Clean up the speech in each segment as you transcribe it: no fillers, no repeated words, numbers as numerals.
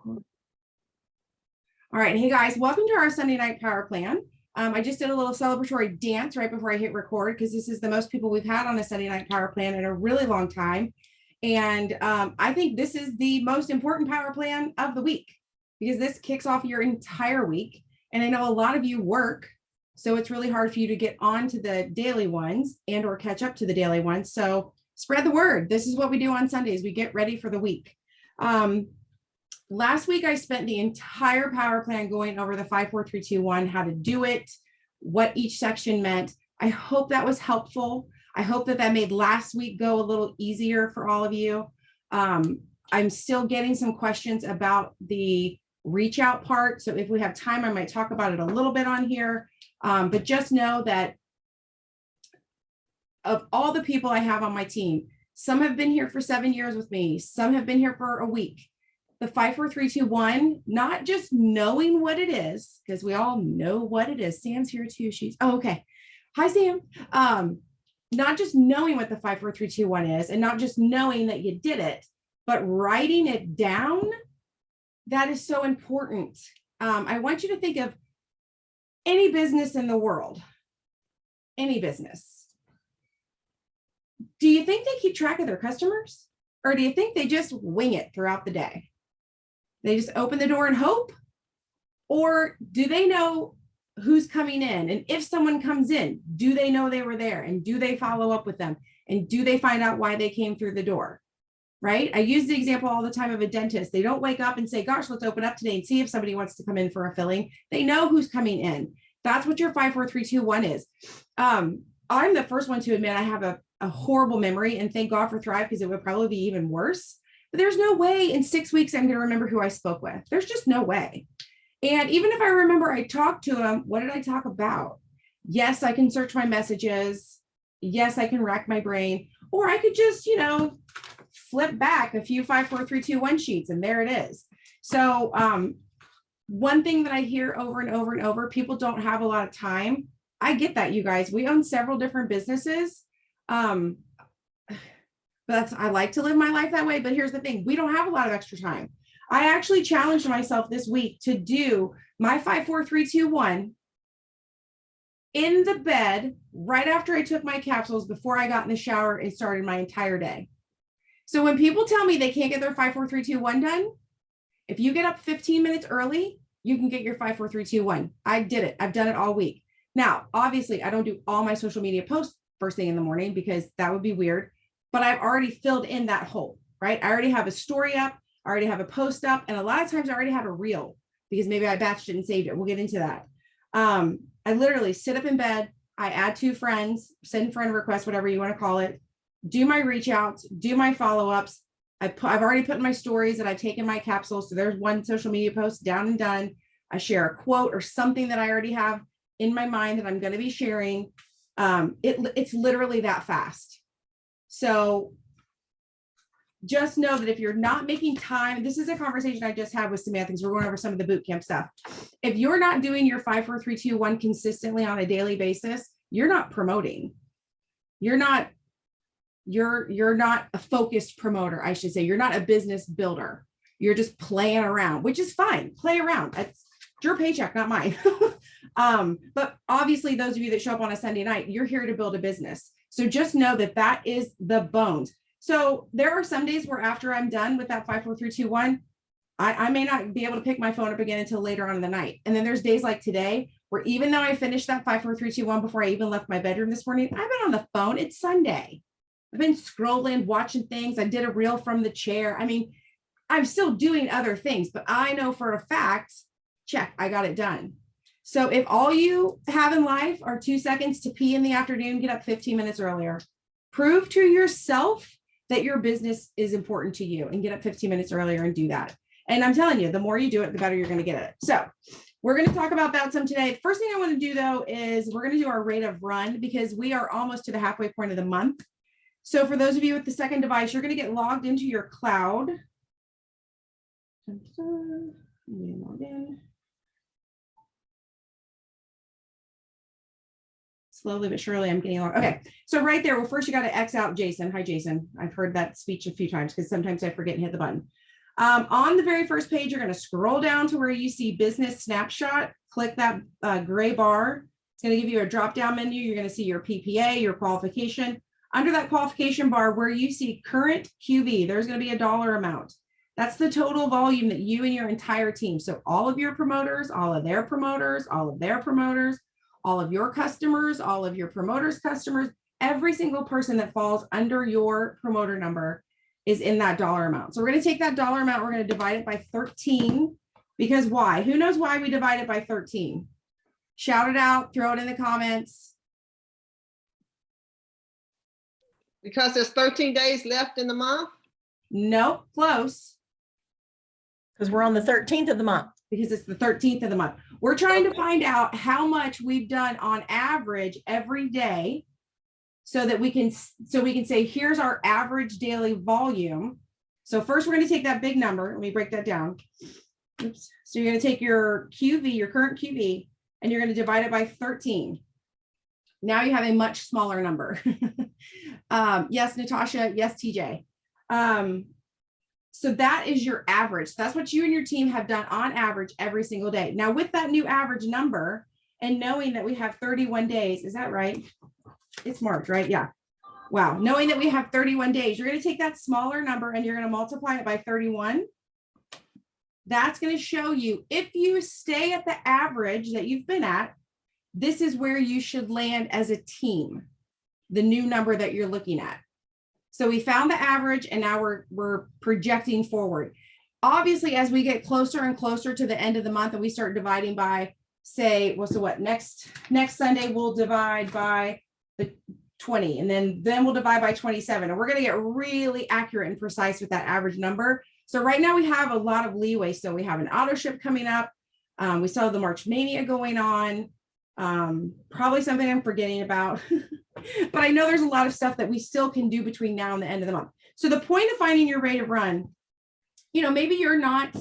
All right. Hey guys, welcome to our Sunday night power plan. I just did a little celebratory dance right before I hit record because this is the most people we've had on a Sunday night power plan in a really long time. And I think this is the most important power plan of the week because this kicks off your entire week. And I know a lot of you work, so it's really hard for you to get onto the daily ones and or catch up to the daily ones. So spread the word. This is what we do on Sundays. We get ready for the week. Last week, I spent the entire power plan going over the 5, 4, 3, 2, 1, how to do it, what each section meant. I hope that was helpful. I hope that that made last week go a little easier for all of you. I'm still getting some questions about the reach out part. So if we have time, I might talk about it a little bit on here. But just know that of all the people I have on my team, some have been here for 7 years with me. Some have been here for a week. The 5, 4, 3, 2, 1, not just knowing what it is, because we all know what it is. Sam's here too. Okay. Hi, Sam. Not just knowing what the 5, 4, 3, 2, 1 is, and not just knowing that you did it, but writing it down. That is so important. I want you to think of any business in the world, any business. Do you think they keep track of their customers? Or do you think they just wing it throughout the day? They just open the door and hope? Or do they know who's coming in? And if someone comes in, do they know they were there? And do they follow up with them? And do they find out why they came through the door? Right? I use the example all the time of a dentist. They don't wake up and say, gosh, let's open up today and see if somebody wants to come in for a filling. They know who's coming in. That's what your 5, 4, 3, 2, 1 is. I'm the first one to admit I have a horrible memory, and thank God for Thrive, because it would probably be even worse. But there's no way in 6 weeks I'm going to remember who I spoke with. There's just no way. And even if I remember I talked to them, what did I talk about? Yes, I can search my messages. Yes, I can rack my brain. Or I could just, flip back a few 5, 4, 3, 2, 1 sheets, and there it is. So one thing that I hear over and over and over, people don't have a lot of time. I get that, you guys. We own several different businesses. I like to live my life that way, but here's the thing. We don't have a lot of extra time. I actually challenged myself this week to do my 5, 4, 3, 2, 1 in the bed right after I took my capsules before I got in the shower and started my entire day. So when people tell me they can't get their 5, 4, 3, 2, 1 done, if you get up 15 minutes early, you can get your 5, 4, 3, 2, 1. I did it. I've done it all week. Now, obviously, I don't do all my social media posts first thing in the morning because that would be weird. But I've already filled in that hole, right? I already have a story up, I already have a post up, and a lot of times I already have a reel because maybe I batched it and saved it. We'll get into that. I literally sit up in bed, I add 2 friends, send friend requests, whatever you want to call it, do my reach outs, do my follow-ups. I've already put in my stories that I've taken my capsules. So there's one social media post down and done. I share a quote or something that I already have in my mind that I'm going to be sharing. It's literally that fast. So just know that if you're not making time, this is a conversation I just had with Samantha because we're going over some of the boot camp stuff. If you're not doing your 5, 4, 3, 2, 1 consistently on a daily basis, you're not promoting. You're not a focused promoter, I should say. You're not a business builder. You're just playing around, which is fine. Play around. It's your paycheck, not mine. But obviously, those of you that show up on a Sunday night, you're here to build a business. So just know that that is the bones. So there are some days where after I'm done with that 5, 4, 3, 2, 1, I may not be able to pick my phone up again until later on in the night. And then there's days like today where even though I finished that 5, 4, 3, 2, 1 before I even left my bedroom this morning, I've been on the phone. It's Sunday. I've been scrolling, watching things. I did a reel from the chair. I mean, I'm still doing other things, but I know for a fact, check, I got it done. So if all you have in life are 2 seconds to pee in the afternoon, get up 15 minutes earlier. Prove to yourself that your business is important to you and get up 15 minutes earlier and do that. And I'm telling you, the more you do it, the better you're going to get at it. So we're going to talk about that some today. First thing I want to do, though, is we're going to do our rate of run because we are almost to the halfway point of the month. So for those of you with the second device, you're going to get logged into your cloud. Log in. Slowly but surely, I'm getting along. Okay, so right there, well, first you got to X out Jason. Hi, Jason. I've heard that speech a few times because sometimes I forget and hit the button. On the very first page, you're going to scroll down to where you see business snapshot, click that gray bar. It's going to give you a drop-down menu. You're going to see your PPA, your qualification. Under that qualification bar where you see current QV, there's going to be a dollar amount. That's the total volume that you and your entire team. So all of your promoters, all of their promoters, all of their promoters, all of your customers, all of your promoters' customers, every single person that falls under your promoter number is in that dollar amount. So we're going to take that dollar amount, we're going to divide it by 13, because why? Who knows why we divide it by 13? Shout it out, throw it in the comments. Because there's 13 days left in the month? Nope, close. Because we're on the 13th of the month. Because it's the 13th of the month. We're trying to find out how much we've done on average every day so that we can say, here's our average daily volume. So first we're going to take that big number. Let me break that down. Oops. So you're going to take your QV, your current QV, and you're going to divide it by 13. Now you have a much smaller number. Yes, Natasha. Yes, TJ. So that is your average. That's what you and your team have done on average every single day. Now with that new average number and knowing that we have 31 days, is that right? It's March, right? Yeah. Wow. Knowing that we have 31 days, you're going to take that smaller number and you're going to multiply it by 31. That's going to show you if you stay at the average that you've been at, this is where you should land as a team, the new number that you're looking at. So we found the average and now we're projecting forward. Obviously, as we get closer and closer to the end of the month and we start dividing by, say, well, so what, next Sunday we'll divide by the 20 and then we'll divide by 27. And we're going to get really accurate and precise with that average number. So right now we have a lot of leeway. So we have an auto ship coming up. We still have the March Mania going on. Probably something I'm forgetting about. But I know there's a lot of stuff that we still can do between now and the end of the month. So the point of finding your rate of run, you know, maybe you're not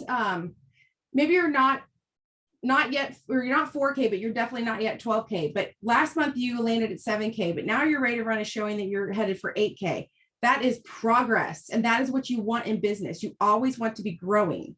yet, or you're not 4K, but you're definitely not yet 12K. But last month you landed at 7K, but now your rate of run is showing that you're headed for 8K. That is progress. And that is what you want in business. You always want to be growing.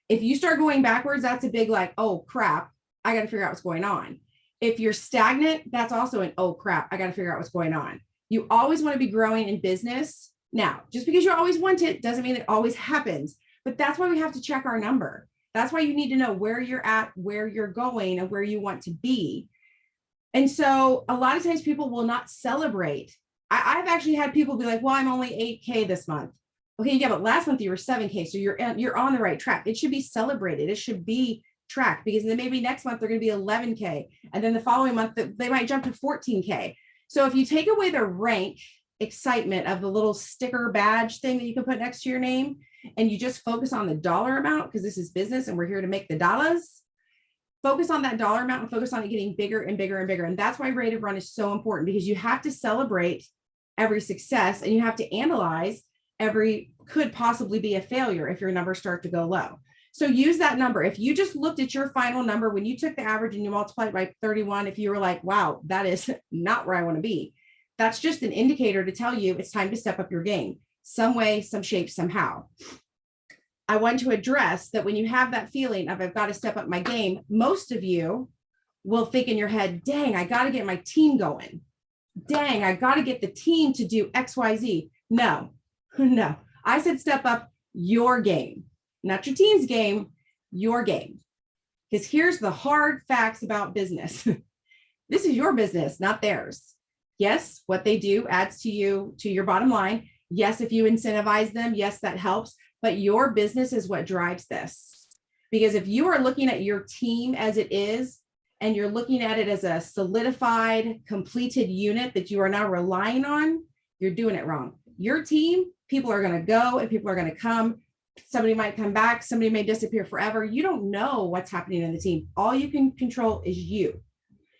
If you start going backwards, that's a big like, oh crap, I got to figure out what's going on. If you're stagnant, that's also an, oh crap, I got to figure out what's going on. You always want to be growing in business. Now, just because you always want it doesn't mean it always happens, but that's why we have to check our number. That's why you need to know where you're at, where you're going, and where you want to be. And so a lot of times people will not celebrate. I've actually had people be like, well, I'm only 8K this month. Okay, yeah, but last month you were 7K, so you're on the right track. It should be celebrated. It should be track, because then maybe next month they're going to be 11K, and then the following month they might jump to 14K. So if you take away the rank excitement of the little sticker badge thing that you can put next to your name, and you just focus on the dollar amount, because this is business and we're here to make the dollars, focus on that dollar amount and focus on it getting bigger and bigger and bigger. And that's why rate of run is so important, because you have to celebrate every success and you have to analyze every could possibly be a failure if your numbers start to go low. So use that number. If you just looked at your final number, when you took the average and you multiplied it by 31, if you were like, wow, that is not where I want to be, that's just an indicator to tell you it's time to step up your game some way, some shape, somehow. I want to address that when you have that feeling of I've got to step up my game, most of you will think in your head, dang, I got to get my team going. Dang, I got to get the team to do X, Y, Z. No, no. I said step up your game. Not your team's game, your game. Because here's the hard facts about business. This is your business, not theirs. Yes, what they do adds to your bottom line. Yes, if you incentivize them, yes, that helps. But your business is what drives this. Because if you are looking at your team as it is, and you're looking at it as a solidified, completed unit that you are now relying on, you're doing it wrong. Your team, people are going to go and people are going to come. Somebody might come back, somebody may disappear forever. You don't know what's happening in the team. All you can control is you.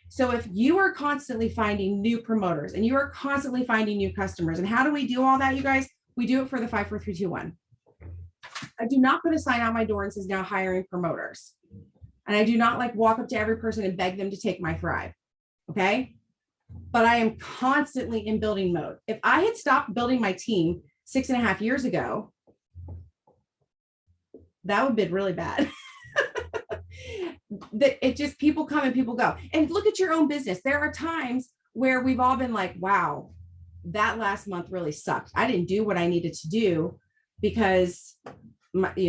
So if you are constantly finding new promoters and you are constantly finding new customers, and how do we do all that, you guys? We do it for the 5, 4, 3, 2, 1. I do not put a sign on my door and says now hiring promoters. And I do not like walk up to every person and beg them to take my Thrive. Okay. But I am constantly in building mode. If I had stopped building my team 6.5 years ago, That would be really bad. That it just, people come and people go. And look at your own business. There are times where we've all been like, wow, that last month really sucked. I didn't do what I needed to do because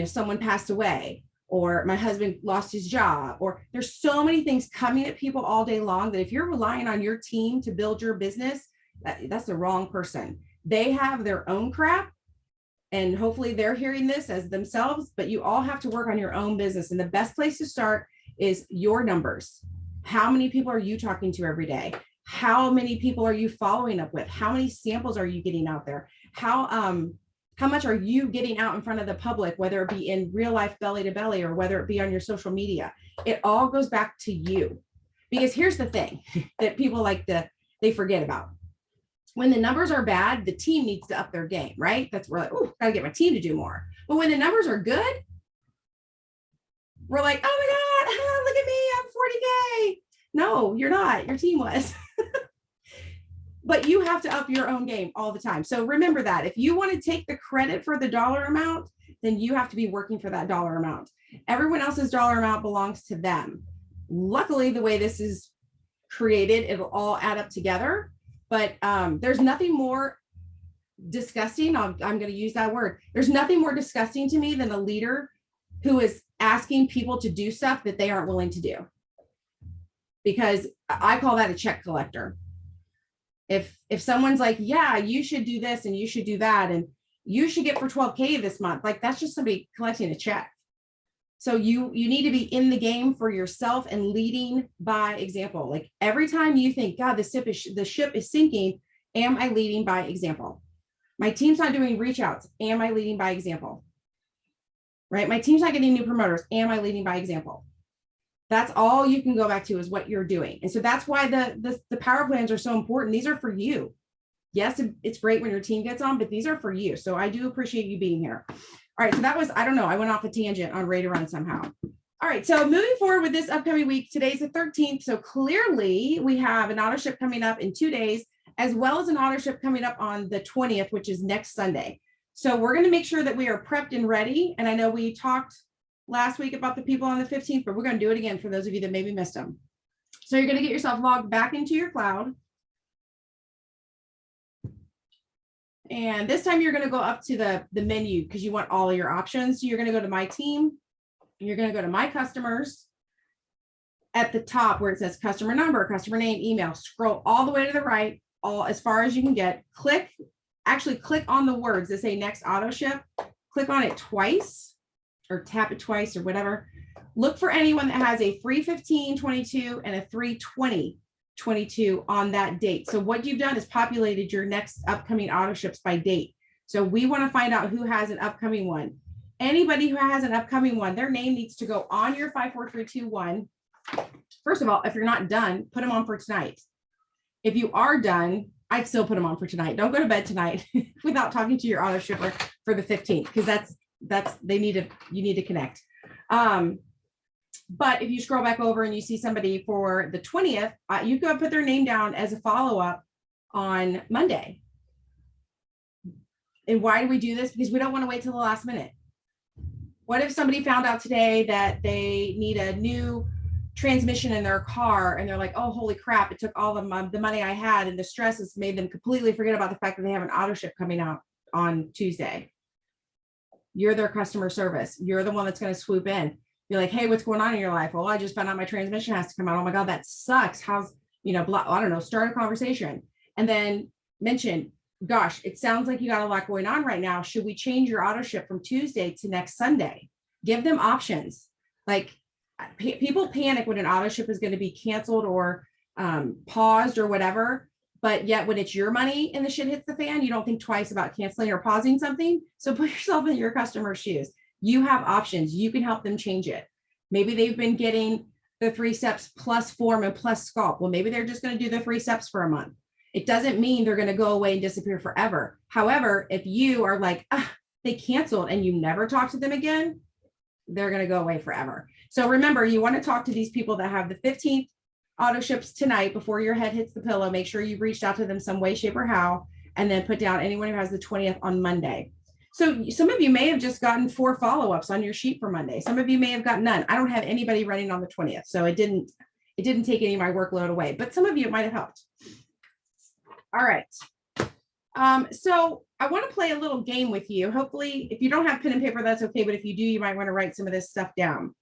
someone passed away, or my husband lost his job, or there's so many things coming at people all day long that if you're relying on your team to build your business, that's the wrong person. They have their own crap, and hopefully they're hearing this as themselves, but you all have to work on your own business. And the best place to start is your numbers. How many people are you talking to every day? How many people are you following up with? How many samples are you getting out there? How much are you getting out in front of the public, whether it be in real life belly to belly or whether it be on your social media? It all goes back to you. Because here's the thing that people they forget about. When the numbers are bad, the team needs to up their game, right? That's where gotta get my team to do more. But when the numbers are good, we're like, oh my God, look at me, I'm 40K. No, you're not. Your team was. But you have to up your own game all the time. So remember that if you want to take the credit for the dollar amount, then you have to be working for that dollar amount. Everyone else's dollar amount belongs to them. Luckily, the way this is created, it'll all add up together. But there's nothing more disgusting. I'm going to use that word. There's nothing more disgusting to me than a leader who is asking people to do stuff that they aren't willing to do. Because I call that a check collector. If someone's like, yeah, you should do this and you should do that and you should get for 12K this month, like that's just somebody collecting a check. So you need to be in the game for yourself and leading by example. Like every time you think, God, the ship is sinking, am I leading by example? My team's not doing reach outs. Am I leading by example? Right? My team's not getting new promoters. Am I leading by example? That's all you can go back to is what you're doing. And so that's why the power plans are so important. These are for you. Yes, it's great when your team gets on, but these are for you. So I do appreciate you being here. All right, so that was, I don't know, I went off a tangent on Ready to Run somehow. All right, so moving forward with this upcoming week, today's the 13th. So clearly we have an auto ship coming up in 2 days, as well as an auto ship coming up on the 20th, which is next Sunday. So we're going to make sure that we are prepped and ready. And I know we talked last week about the people on the 15th, but we're going to do it again for those of you that maybe missed them. So you're going to get yourself logged back into your cloud. And this time you're going to go up to the menu because you want all of your options. So you're going to go to my team. You're going to go to my customers. At the top where it says customer number, customer name, email, scroll all the way to the right, all as far as you can get. Click on the words that say next auto ship. Click on it twice or tap it twice or whatever. Look for anyone that has a 3/15/22 and a 3/20/22 on that date. So what you've done is populated your next upcoming auto ships by date. So we want to find out who has an upcoming one. Anybody who has an upcoming one, their name needs to go on your 54321. First of all, if you're not done, put them on for tonight. If you are done, I'd still put them on for tonight. Don't go to bed tonight without talking to your auto shipper for the 15th, because you need to connect. But if you scroll back over and you see somebody for the 20th, you could put their name down as a follow-up on Monday. And why do we do this? Because we don't want to wait till the last minute. What if somebody found out today that they need a new transmission in their car and they're like, oh, holy crap, it took all of the money I had, and the stress has made them completely forget about the fact that they have an auto ship coming out on Tuesday. You're their customer service. You're the one that's going to swoop in. You're like, hey, what's going on in your life? Well, I just found out my transmission has to come out. Oh my God, that sucks. How's, blah, I don't know, start a conversation and then mention, gosh, it sounds like you got a lot going on right now. Should we change your auto ship from Tuesday to next Sunday? Give them options. Like, people panic when an auto ship is going to be canceled or paused or whatever. But yet when it's your money and the shit hits the fan, you don't think twice about canceling or pausing something. So put yourself in your customer's shoes. You have options. You can help them change it. Maybe they've been getting the 3 steps plus form and plus sculpt. Well, maybe they're just going to do the 3 steps for a month. It doesn't mean they're going to go away and disappear forever. However, if you are like, they canceled and you never talk to them again, they're going to go away forever. So remember, you want to talk to these people that have the 15th auto ships tonight before your head hits the pillow. Make sure you've reached out to them some way, shape, or how, and then put down anyone who has the 20th on Monday. So some of you may have just gotten 4 follow-ups on your sheet for Monday. Some of you may have gotten none. I don't have anybody running on the 20th. So it didn't take any of my workload away, but some of you it might have helped. All right. So I want to play a little game with you. Hopefully, if you don't have pen and paper, that's okay. But if you do, you might want to write some of this stuff down.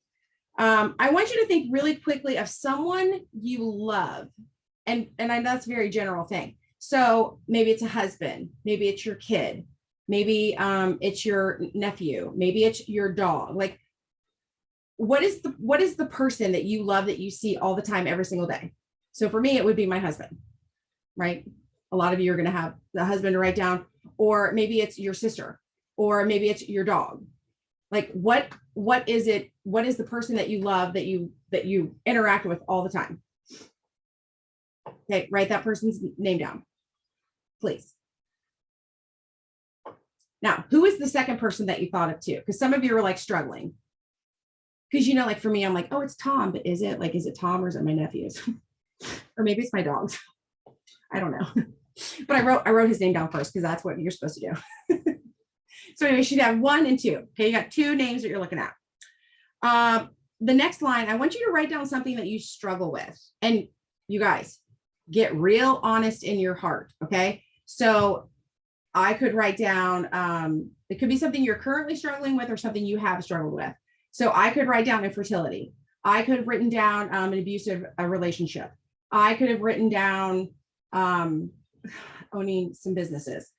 I want you to think really quickly of someone you love. And I know that's a very general thing. So maybe it's a husband, maybe it's your kid, maybe it's your nephew, maybe it's your dog. Like, what is the person that you love that you see all the time, every single day? So for me, it would be my husband, right? A lot of you are going to have the husband to write down, or maybe it's your sister, or maybe it's your dog. Like, what is it? What is the person that you love that you interact with all the time? Okay, write that person's name down, please. Now, who is the second person that you thought of too? Because some of you are like struggling. Because, you know, like for me, I'm like, oh, it's Tom, but is it Tom or is it my nephews? Or maybe it's my dogs. I don't know. But I wrote his name down first because that's what you're supposed to do. So anyway, you should have 1 and 2. Okay, you got 2 names that you're looking at. The next line, I want you to write down something that you struggle with. And you guys, get real honest in your heart, okay? So I could write down, it could be something you're currently struggling with or something you have struggled with. So I could write down infertility. I could have written down an abusive relationship. I could have written down owning some businesses.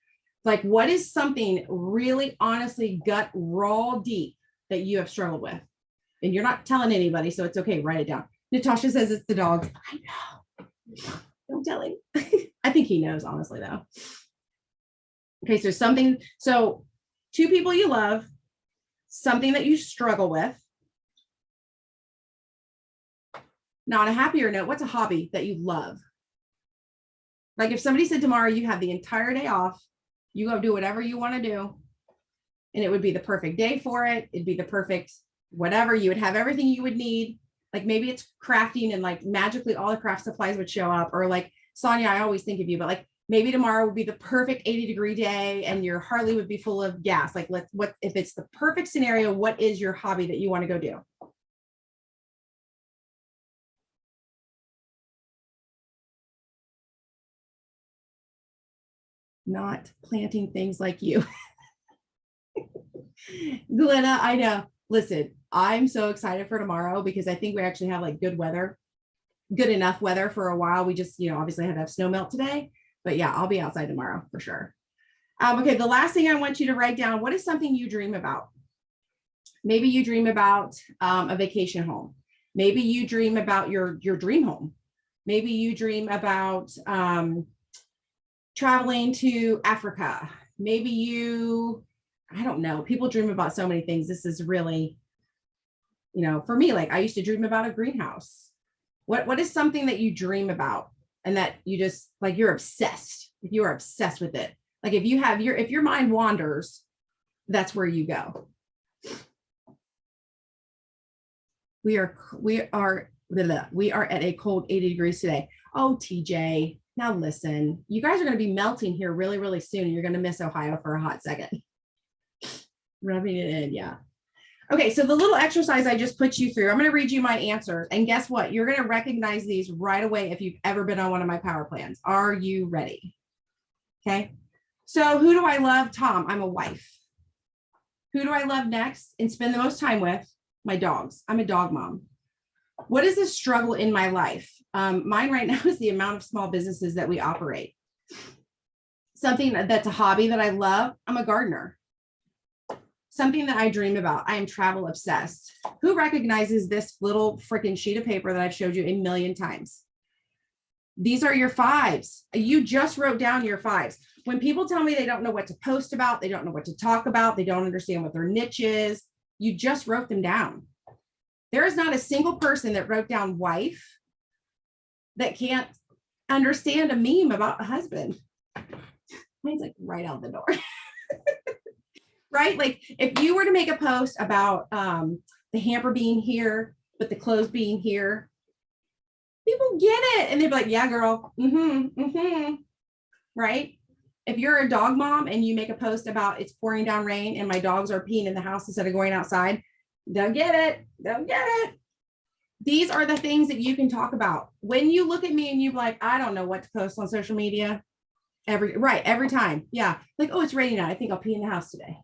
Like, what is something really honestly gut raw deep that you have struggled with? And you're not telling anybody, so it's okay, write it down. Natasha says it's the dog. I know. Don't tell him. I think he knows, honestly, though. Okay, so 2 people you love, something that you struggle with. Now, on a happier note, what's a hobby that you love? Like if somebody said tomorrow you have the entire day off, you go do whatever you want to do, and it would be the perfect day for it. It'd be the perfect whatever. You would have everything you would need. Like maybe it's crafting and like magically all the craft supplies would show up, or like Sonia, I always think of you, but like maybe tomorrow would be the perfect 80-degree day and your Harley would be full of gas. Like what if it's the perfect scenario, what is your hobby that you want to go do? Not planting things like you. Glenna, I know. Listen, I'm so excited for tomorrow because I think we actually have like good weather, good enough weather for a while. We just, obviously had to have snow melt today, but yeah, I'll be outside tomorrow for sure. Okay, the last thing I want you to write down, what is something you dream about? Maybe you dream about a vacation home. Maybe you dream about your dream home. Maybe you dream about traveling to Africa. Maybe I don't know. People dream about so many things. This is really, for me, like I used to dream about a greenhouse. What is something that you dream about and that you just like, you're obsessed, if you are obsessed with it. Like if your mind wanders, that's where you go. We are at a cold 80 degrees today. Oh, TJ, now listen, you guys are going to be melting here really, really soon. You're going to miss Ohio for a hot second. Rubbing it in, yeah. Okay, so the little exercise I just put you through, I'm going to read you my answers. And guess what? You're going to recognize these right away if you've ever been on one of my power plans. Are you ready? Okay. So who do I love? Tom, I'm a wife. Who do I love next and spend the most time with? My dogs. I'm a dog mom. What is the struggle in my life? Mine right now is the amount of small businesses that we operate. Something that's a hobby that I love. I'm a gardener. Something that I dream about. I am travel obsessed. Who recognizes this little freaking sheet of paper that I've showed you a million times? These are your 5s. You just wrote down your 5s. When people tell me they don't know what to post about, they don't know what to talk about, they don't understand what their niche is, you just wrote them down. There is not a single person that wrote down wife that can't understand a meme about a husband. Mine's like right out the door. Right? Like if you were to make a post about the hamper being here, but the clothes being here, people get it. And they'd be like, yeah, girl. Right? If you're a dog mom and you make a post about it's pouring down rain and my dogs are peeing in the house instead of going outside, don't get it. Don't get it. These are the things that you can talk about. When you look at me and you're like, I don't know what to post on social media. Every time. Yeah. Like, oh, it's raining out. I think I'll pee in the house today.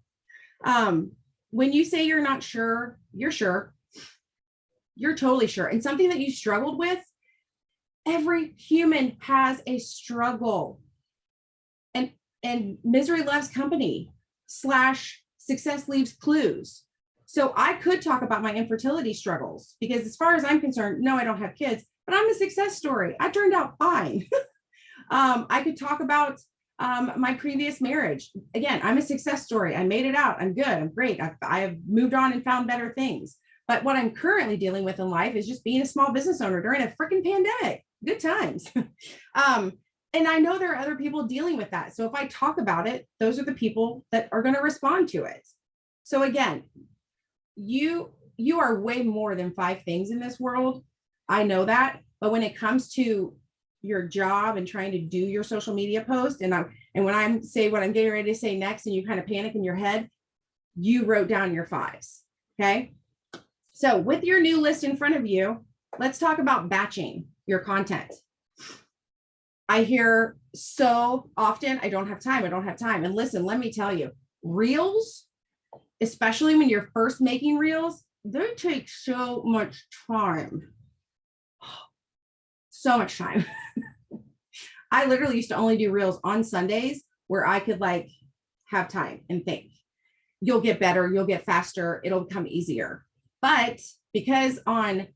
When you say you're not sure, you're sure. You're totally sure. And something that you struggled with, every human has a struggle. And misery loves company / success leaves clues. So I could talk about my infertility struggles because as far as I'm concerned, no, I don't have kids, but I'm a success story. I turned out fine. I could talk about my previous marriage. Again, I'm a success story. I made it out. I'm good. I'm great. I have moved on and found better things. But what I'm currently dealing with in life is just being a small business owner during a freaking pandemic. Good times. And I know there are other people dealing with that. So if I talk about it, those are the people that are going to respond to it. So again, you are way more than 5 things in this world. I know that. But when it comes to your job and trying to do your social media post, and when I'm say what I'm getting ready to say next, and you kind of panic in your head, you wrote down your 5s. Okay. So with your new list in front of you, let's talk about batching your content. I hear so often, I don't have time. I don't have time. And listen, let me tell you, reels, especially when you're first making reels, they take so much time. So much time. I literally used to only do reels on Sundays where I could like have time and think. You'll get better, you'll get faster, it'll become easier. But because on,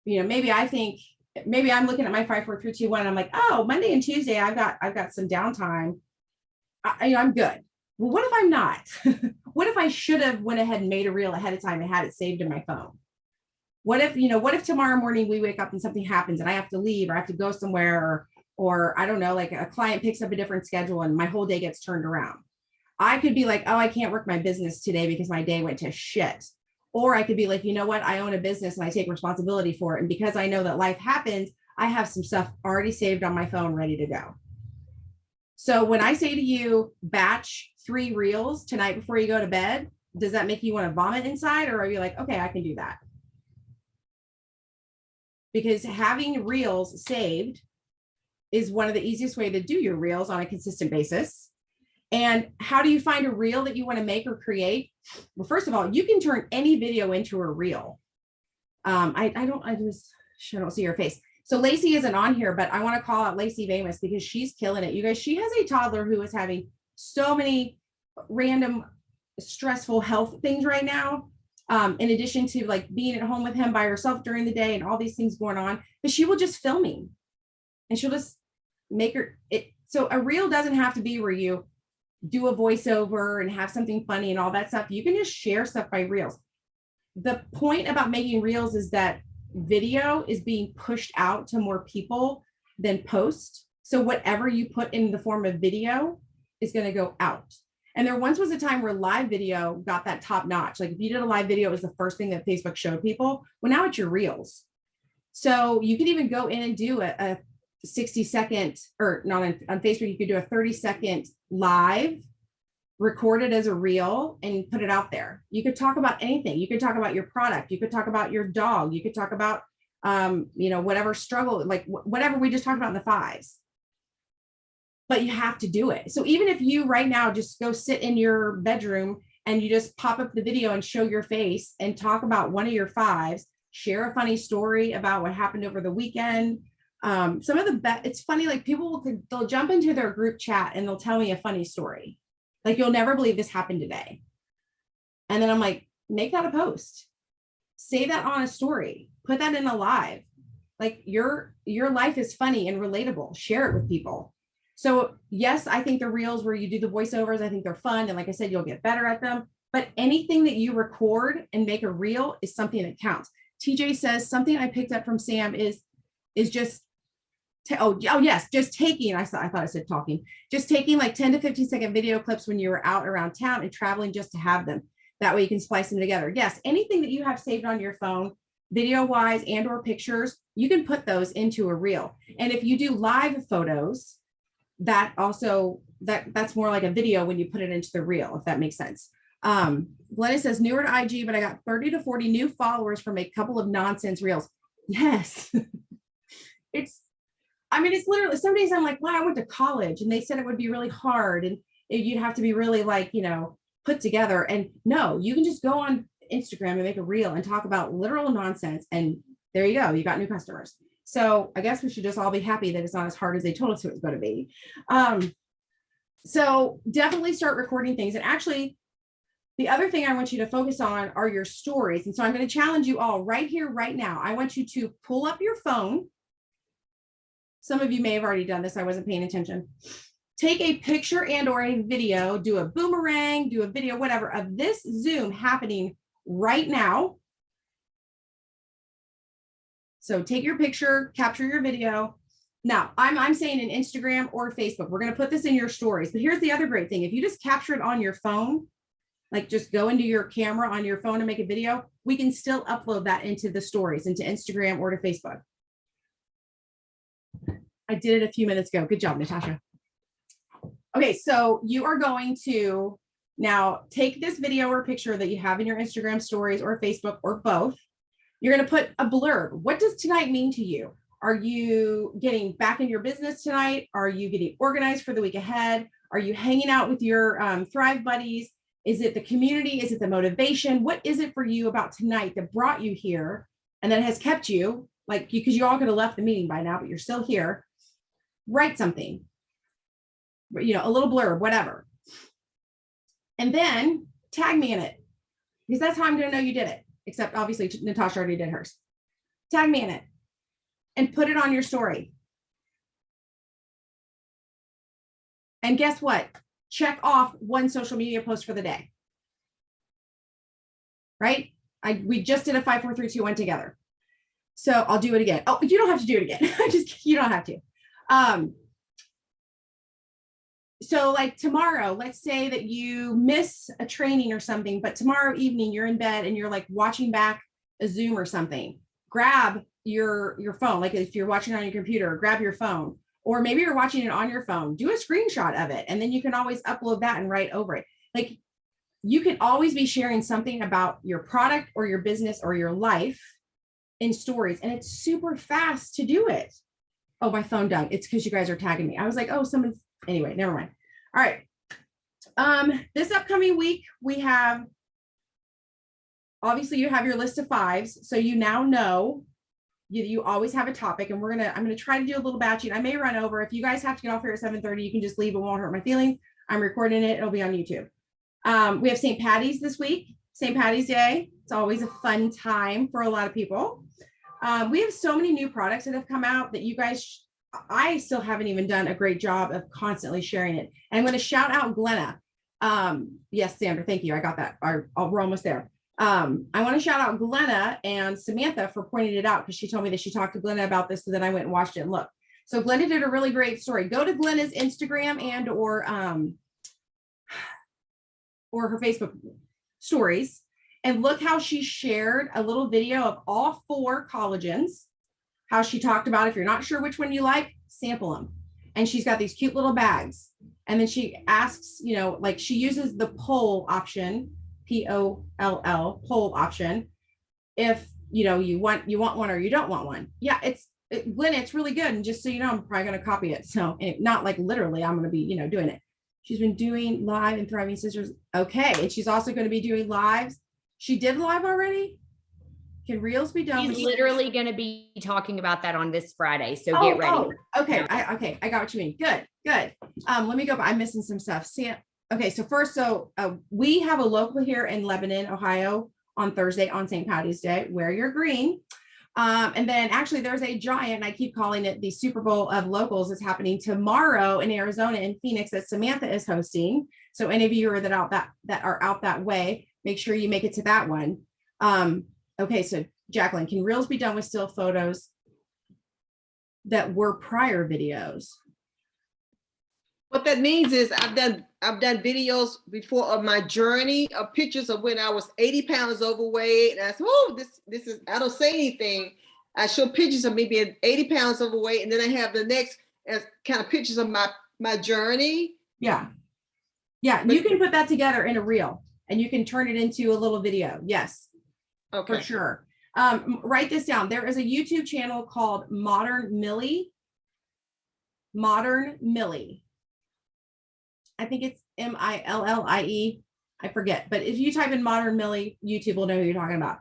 maybe I'm looking at my 5, 4, 3, 2, 1, and I'm like, oh, Monday and Tuesday, I've got some downtime. I'm good. Well, what if I'm not? What if I should have went ahead and made a reel ahead of time and had it saved in my phone? What if tomorrow morning we wake up and something happens and I have to leave or I have to go somewhere or I don't know, like a client picks up a different schedule and my whole day gets turned around. I could be like, oh, I can't work my business today because my day went to shit. Or I could be like, you know what? I own a business and I take responsibility for it. And because I know that life happens, I have some stuff already saved on my phone, ready to go. So when I say to you, batch 3 reels tonight before you go to bed, does that make you want to vomit inside? Or are you like, okay, I can do that? Because having reels saved is one of the easiest way to do your reels on a consistent basis. And how do you find a reel that you want to make or create? Well, first of all, you can turn any video into a reel. I don't see her face. So Lacey isn't on here, but I want to call out Lacey Vamus because she's killing it. You guys, she has a toddler who is having so many random stressful health things right now. In addition to like being at home with him by herself during the day and all these things going on, but she will just filming and she'll just make it. So a reel doesn't have to be where you do a voiceover and have something funny and all that stuff. You can just share stuff by reels. The point about making reels is that video is being pushed out to more people than post. So whatever you put in the form of video is going to go out. And there once was a time where live video got that top notch. Like if you did a live video, it was the first thing that Facebook showed people. Well, now it's your reels. So you could even go in and do a 60-second, or not on Facebook, you could do a 30-second live, record it as a reel and put it out there. You could talk about anything. You could talk about your product. You could talk about your dog. You could talk about, whatever struggle, like whatever we just talked about in the 5s. But you have to do it. So even if you right now just go sit in your bedroom and you just pop up the video and show your face and talk about one of your 5s, share a funny story about what happened over the weekend. Some of the it's funny, like they'll jump into their group chat and they'll tell me a funny story. Like, you'll never believe this happened today. And then I'm like, make that a post, say that on a story, put that in a live. Like your life is funny and relatable, share it with people. So yes, I think the reels where you do the voiceovers, I think they're fun. And like I said, you'll get better at them, but anything that you record and make a reel is something that counts. TJ says something I picked up from Sam is just, just taking, I thought I said talking, just taking like 10 to 15 second video clips when you were out around town and traveling just to have them. That way you can splice them together. Yes, anything that you have saved on your phone, video wise and or pictures, you can put those into a reel. And if you do live photos, that also that's more like a video when you put it into the reel, if that makes sense. Glenna says newer to IG, but I got 30 to 40 new followers from a couple of nonsense reels. Yes. It's literally, some days I'm like, wow, I went to college and they said it would be really hard and you'd have to be really like, put together. And no, you can just go on Instagram and make a reel and talk about literal nonsense. And there you go. You got new customers. So I guess we should just all be happy that it's not as hard as they told us it was going to be. So definitely start recording things. And actually, the other thing I want you to focus on are your stories. And so I'm going to challenge you all right here, right now. I want you to pull up your phone. Some of you may have already done this. I wasn't paying attention. Take a picture and or a video, do a boomerang, do a video, whatever, of this Zoom happening right now. So take your picture, capture your video. Now, I'm saying in Instagram or Facebook, we're going to put this in your stories. But here's the other great thing. If you just capture it on your phone, like just go into your camera on your phone and make a video, we can still upload that into the stories, into Instagram or to Facebook. I did it a few minutes ago. Good job, Natasha. Okay, so you are going to now take this video or picture that you have in your Instagram stories or Facebook or both. You're going to put a blurb. What does tonight mean to you? Are you getting back in your business tonight? Are you getting organized for the week ahead? Are you hanging out with your Thrive buddies? Is it the community? Is it the motivation? What is it for you about tonight that brought you here and that has kept you, like, because you all could have left the meeting by now, but you're still here. Write something, a little blurb, whatever. And then tag me in it, because that's how I'm going to know you did it. Except obviously Natasha already did hers. Tag me in it and put it on your story. And guess what? Check off one social media post for the day. Right? We just did a 5, 4, 3, 2, 1 together. So I'll do it again. Oh, you don't have to do it again. You don't have to. So like tomorrow, let's say that you miss a training or something, but tomorrow evening you're in bed and you're like watching back a Zoom or something. Grab your phone. Like if you're watching on your computer, grab your phone, or maybe you're watching it on your phone, do a screenshot of it. And then you can always upload that and write over it. Like you can always be sharing something about your product or your business or your life in stories. And it's super fast to do it. Oh, my phone died. It's because you guys are tagging me. I was like, oh, someone's, anyway, never mind. All right. This upcoming week, we have, obviously you have your list of 5s. So you now know you always have a topic, and I'm going to try to do a little batching. I may run over. If you guys have to get off here at 7:30, you can just leave. It won't hurt my feelings. I'm recording it. It'll be on YouTube. We have St. Patty's this week, St. Patty's Day. It's always a fun time for a lot of people. We have so many new products that have come out that you guys, I still haven't even done a great job of constantly sharing it. And I'm going to shout out Glenna. Yes, Sandra, thank you. I got that. We're almost there. I want to shout out Glenna and Samantha for pointing it out, because she told me that she talked to Glenna about this, so then I went and watched it and looked. So Glenna did a really great story. Go to Glenna's Instagram and or her Facebook stories and look how she shared a little video of all 4 collagens, how she talked about, if you're not sure which one you like, sample them. And she's got these cute little bags. And then she asks, like she uses the poll option, POLL, poll option. If, you want one or you don't want one. Yeah, Glenna, it's really good. And just so you know, I'm probably going to copy it. So not like literally, I'm going to be, doing it. She's been doing live in Thriving Sisters. Okay. And she's also going to be doing lives. She did live already. Can reels be done? She's literally going to be talking about that on this Friday. So get ready. Okay. I got what you mean. Good. Let me go. I'm missing some stuff. Okay. So first, we have a local here in Lebanon, Ohio on Thursday on St. Patty's Day. Wear your green. And then actually there's a giant, and I keep calling it the Super Bowl of locals. It's happening tomorrow in Arizona, in Phoenix, that Samantha is hosting. So any of you that are out that way, make sure you make it to that one. Okay, so Jacqueline, can reels be done with still photos that were prior videos? What that means is I've done videos before of my journey, of pictures of when I was 80 pounds overweight. And I said, oh, this is, I don't say anything. I show pictures of me being 80 pounds overweight. And then I have the next kind of pictures of my journey. Yeah. Yeah. You can put that together in a reel and you can turn it into a little video. Yes, Okay. for sure. Write this down. There is a YouTube channel called Modern Millie. Modern Millie. I think it's Millie. I forget, but if you type in Modern Millie, YouTube will know who you're talking about.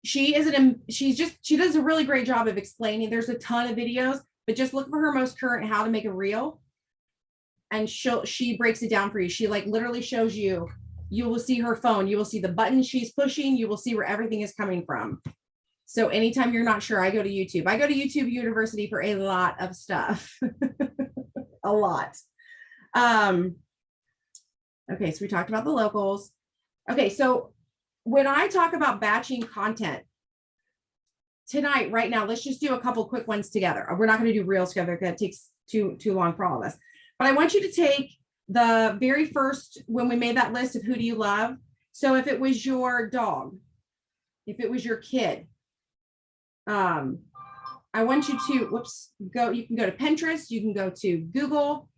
She does a really great job of explaining. There's a ton of videos, but just look for her most current how to make a reel. And she breaks it down for you. She like literally shows you, you will see her phone. You will see the buttons she's pushing. You will see where everything is coming from. So anytime you're not sure, I go to YouTube. I go to YouTube University for a lot of stuff. A lot. Okay, so we talked about the locals. Okay, so when I talk about batching content tonight, right now, let's just do a couple quick ones together. We're not going to do reels together because it takes too long for all of us. But I want you to take the very first, when we made that list of who do you love. So if it was your dog, if it was your kid, I want you to, you can go to Pinterest, you can go to Google.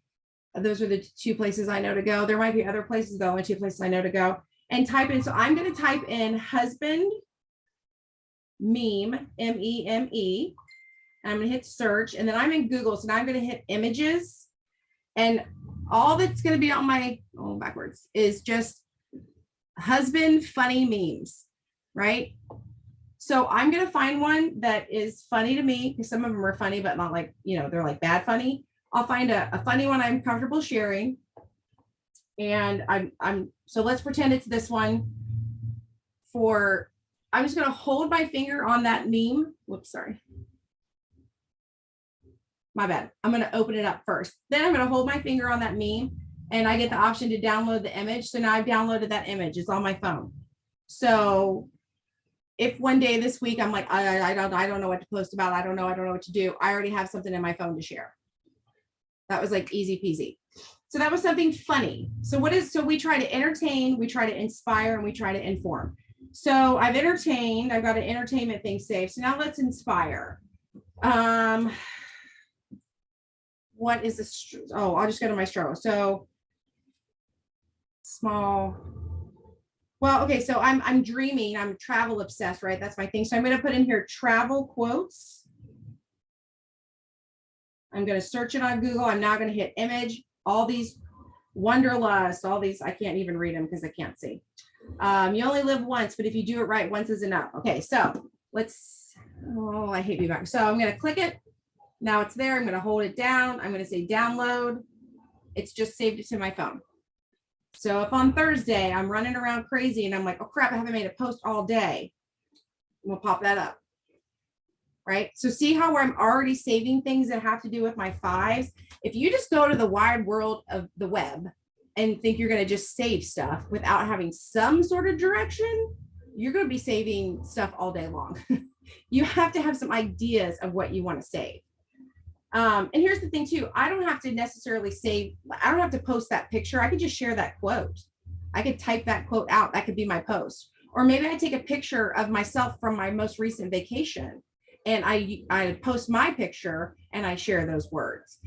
Those are the two places I know to go. There might be other places, but only two places I know to go. And type in, so I'm going to type in husband meme, M-E-M-E. I'm going to hit search, and then I'm in Google. So now I'm going to hit images, and all that's going to be on my, backwards, is just husband funny memes, right? So I'm going to find one that is funny to me, because some of them are funny, but not like, they're like bad funny. I'll find a funny one I'm comfortable sharing. And so let's pretend it's this one I'm just going to hold my finger on that meme. Whoops, sorry. My bad. I'm going to open it up first. Then I'm going to hold my finger on that meme and I get the option to download the image. So now I've downloaded that image. It's on my phone. So if one day this week, I'm like, I don't know what to post about. I don't know what to do. I already have something in my phone to share. That was like easy peasy. So that was something funny. So we try to entertain, we try to inspire, and we try to inform. So I've entertained, I've got an entertainment thing saved. So now let's inspire. What is this? Oh, I'll just go to my struggle. So small. Well, okay. So I'm dreaming, I'm travel obsessed, right? That's my thing. So I'm going to put in here travel quotes. I'm going to search it on Google. I'm now going to hit image, all these wanderlust, all these, I can't even read them because I can't see. You only live once, but if you do it right, once is enough. Okay, so I hate feedback. So I'm going to click it. Now it's there. I'm going to hold it down. I'm going to say download. It's just saved it to my phone. So if on Thursday I'm running around crazy and I'm like, oh crap, I haven't made a post all day, we'll pop that up. Right? So see how I'm already saving things that have to do with my fives. If you just go to the wide world of the web and think you're going to just save stuff without having some sort of direction, you're going to be saving stuff all day long. You have to have some ideas of what you want to save. And here's the thing too, I don't have to necessarily save, I don't have to post that picture. I could just share that quote. I could type that quote out. That could be my post. Or maybe I take a picture of myself from my most recent vacation and I post my picture and I share those words.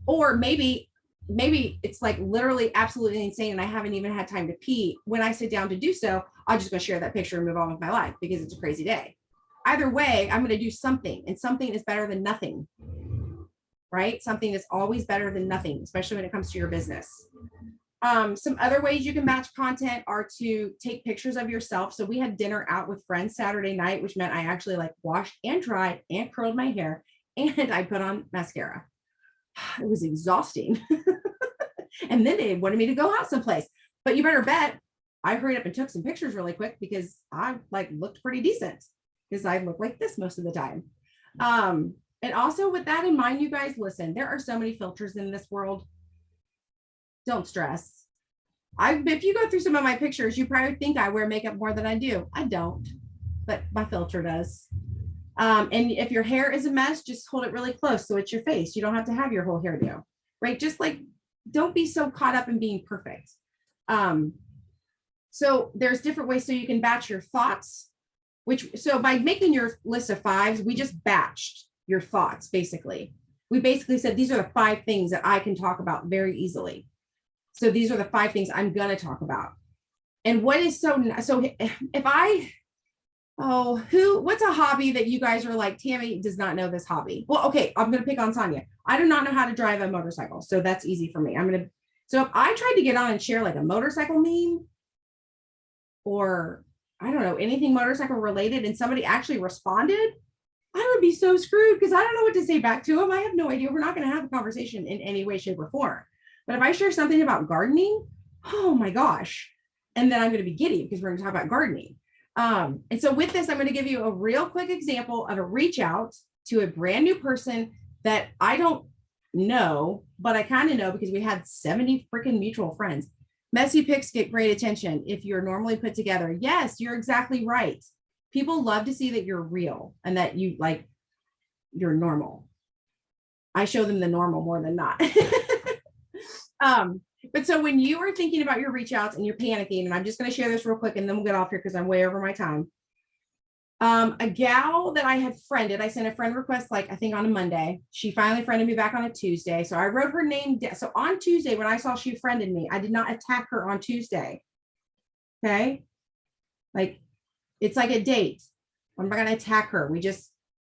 Or maybe it's like literally absolutely insane and I haven't even had time to pee. When I sit down to do so, I'll just go share that picture and move on with my life because it's a crazy day. Either way, I'm going to do something, and something is better than nothing, right? Something is always better than nothing, especially when it comes to your business. Some other ways you can batch content are to take pictures of yourself. So we had dinner out with friends Saturday night, which meant I actually like washed and dried and curled my hair and I put on mascara. It was exhausting. And then they wanted me to go out someplace, but you better bet I hurried up and took some pictures really quick because I like looked pretty decent because I look like this most of the time. And also with that in mind, you guys, listen, there are so many filters in this world. Don't stress. If you go through some of my pictures, you probably think I wear makeup more than I do. I don't, but my filter does. And if your hair is a mess, just hold it really close so it's your face. You don't have to have your whole hairdo, right? Just like, don't be so caught up in being perfect. So there's different ways so you can batch your thoughts, so by making your list of fives, we just batched your thoughts, basically. We basically said, these are the 5 things that I can talk about very easily. So these are the 5 things I'm going to talk about. And what is so if I, what's a hobby that you guys are like, Tammy does not know this hobby? Well, okay, I'm going to pick on Sonia. I do not know how to drive a motorcycle. So that's easy for me. So if I tried to get on and share like a motorcycle meme or I don't know, anything motorcycle related and somebody actually responded, I would be so screwed because I don't know what to say back to them. I have no idea. We're not going to have a conversation in any way, shape, or form. But if I share something about gardening, oh my gosh. And then I'm going to be giddy because we're going to talk about gardening. And so with this, I'm going to give you a real quick example of a reach out to a brand new person that I don't know, but I kind of know because we had 70 freaking mutual friends. Messy pics get great attention if you're normally put together. Yes, you're exactly right. People love to see that you're real and that you're normal. I show them the normal more than not. But so when you are thinking about your reach outs and you're panicking, and I'm just going to share this real quick and then we'll get off here because I'm way over my time. A gal that I had friended, I sent a friend request, like I think on a Monday. She finally friended me back on a Tuesday. So I wrote her name down. So on Tuesday, when I saw she friended me, I did not attack her on Tuesday. Okay. Like it's like a date. I'm not going to attack her.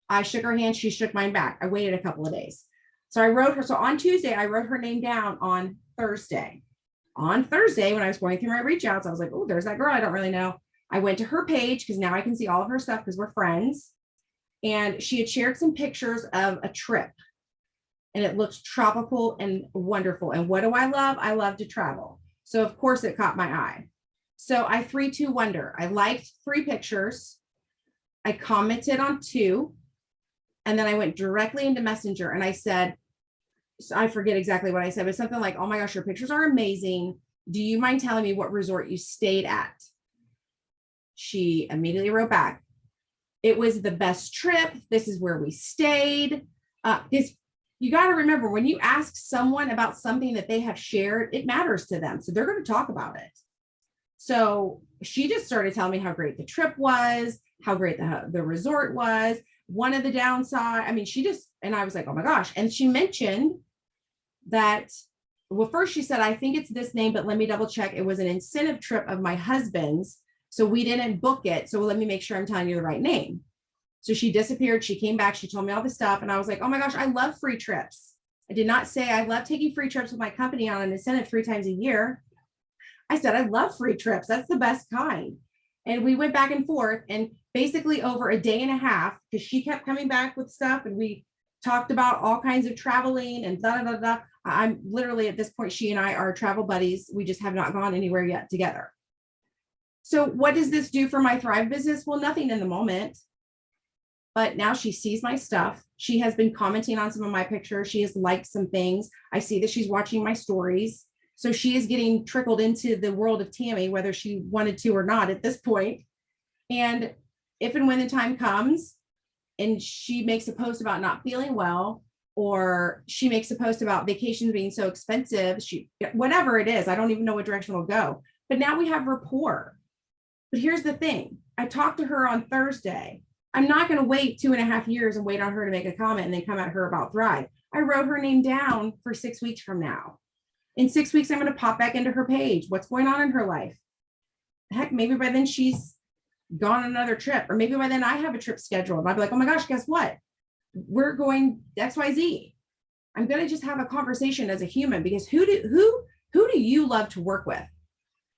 I shook her hand. She shook mine back. I waited a couple of days. So I wrote her. So on Tuesday, I wrote her name down on Thursday. On Thursday, when I was going through my reach outs, I was like, oh, there's that girl I don't really know. I went to her page because now I can see all of her stuff because we're friends. And she had shared some pictures of a trip. And it looked tropical and wonderful. And what do I love? I love to travel. So of course it caught my eye. So I 3, 2, wonder. I liked 3 pictures. I commented on 2. And then I went directly into Messenger and I said, so I forget exactly what I said, but something like, oh my gosh, your pictures are amazing. Do you mind telling me what resort you stayed at? She immediately wrote back, it was the best trip. This is where we stayed. Because you got to remember, when you ask someone about something that they have shared, it matters to them. So they're going to talk about it. So she just started telling me how great the trip was, how great the resort was. One of the downside, I mean, and I was like, oh my gosh. And she mentioned that, well, first she said, I think it's this name, but let me double check. It was an incentive trip of my husband's. So we didn't book it. So let me make sure I'm telling you the right name. So she disappeared. She came back. She told me all the stuff. And I was like, oh my gosh, I love free trips. I did not say I love taking free trips with my company on an incentive 3 times a year. I said, I love free trips. That's the best kind. And we went back and forth and basically over a day and a half, because she kept coming back with stuff and we talked about all kinds of traveling and da, da, da, da. I'm literally at this point, she and I are travel buddies. We just have not gone anywhere yet together. So what does this do for my Thrive business? Well, nothing in the moment, but now she sees my stuff. She has been commenting on some of my pictures. She has liked some things. I see that she's watching my stories. So she is getting trickled into the world of Tammy, whether she wanted to or not at this point. And if and when the time comes and she makes a post about not feeling well, or she makes a post about vacations being so expensive, whatever it is, I don't even know what direction it'll go. But now we have rapport. But here's the thing. I talked to her on Thursday. I'm not going to wait 2.5 years and wait on her to make a comment and then come at her about Thrive. I wrote her name down for 6 weeks from now. In 6 weeks, I'm going to pop back into her page. What's going on in her life? Heck, maybe by then she's gone on another trip, or maybe by then I have a trip scheduled. I'll be like, oh my gosh, guess what? We're going XYZ. I'm going to just have a conversation as a human, because who do you love to work with?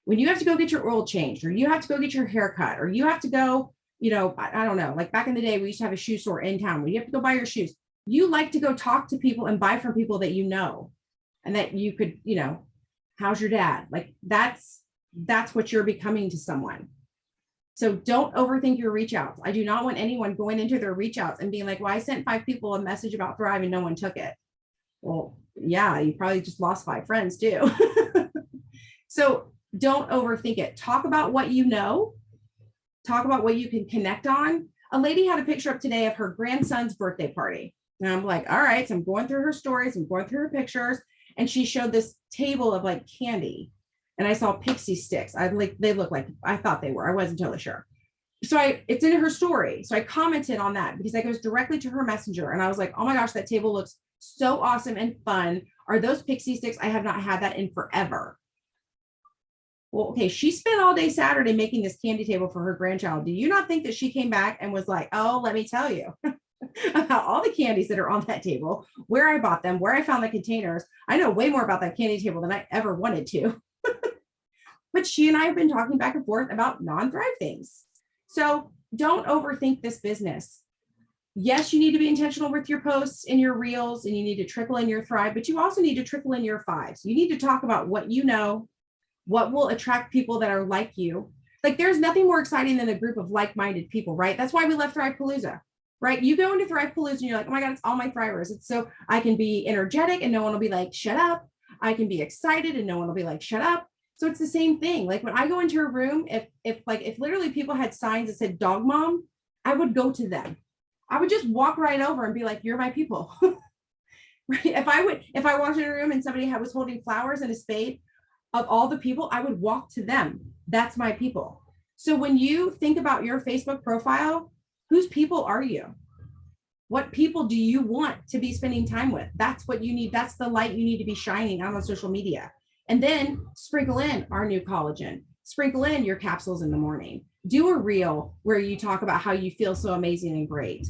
When you have to go get your oil changed, or you have to go get your hair cut, or you have to go, I don't know, like back in the day, we used to have a shoe store in town where you have to go buy your shoes. You like to go talk to people and buy from people that you know, and that you could, how's your dad? Like that's what you're becoming to someone. So don't overthink your reach outs. I do not want anyone going into their reach outs and being like, well, I sent 5 people a message about Thrive and no one took it. Well, yeah, you probably just lost 5 friends too. So don't overthink it. Talk about what you know. Talk about what you can connect on. A lady had a picture up today of her grandson's birthday party. And I'm like, all right, so I'm going through her stories, I'm going through her pictures. And she showed this table of like candy. And I saw pixie sticks. They look like, I thought they were, I wasn't totally sure. So it's in her story. So I commented on that because that goes directly to her messenger. And I was like, oh my gosh, that table looks so awesome and fun. Are those pixie sticks? I have not had that in forever. Well, okay, she spent all day Saturday making this candy table for her grandchild. Do you not think that she came back and was like, oh, let me tell you about all the candies that are on that table, where I bought them, where I found the containers. I know way more about that candy table than I ever wanted to. But she and I have been talking back and forth about non-Thrive things. So don't overthink this business. Yes, you need to be intentional with your posts and your reels, and you need to trickle in your Thrive, but you also need to trickle in your fives. You need to talk about what you know, what will attract people that are like you. Like there's nothing more exciting than a group of like-minded people, right? That's why we left Thrive Palooza, right? You go into Thrive Palooza and you're like, oh my God, it's all my Thrivers. It's so I can be energetic and no one will be like, shut up. I can be excited and no one will be like, shut up. So it's the same thing. Like when I go into a room, if literally people had signs that said dog mom, I would go to them. I would just walk right over and be like, you're my people. Right? If I walked in a room and somebody was holding flowers and a spade, of all the people, I would walk to them. That's my people. So when you think about your Facebook profile, whose people are you? What people do you want to be spending time with? That's what you need. That's the light you need to be shining out on social media. And then sprinkle in our new collagen, sprinkle in your capsules in the morning, do a reel where you talk about how you feel so amazing and great.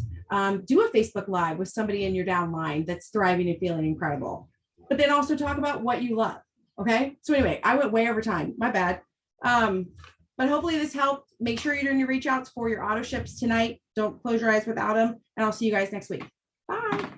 Do a Facebook Live with somebody in your downline that's thriving and feeling incredible, but then also talk about what you love. Okay. So anyway, I went way over time. My bad. But hopefully this helped. Make sure you're doing your reach outs for your auto ships tonight. Don't close your eyes without them. And I'll see you guys next week. Bye.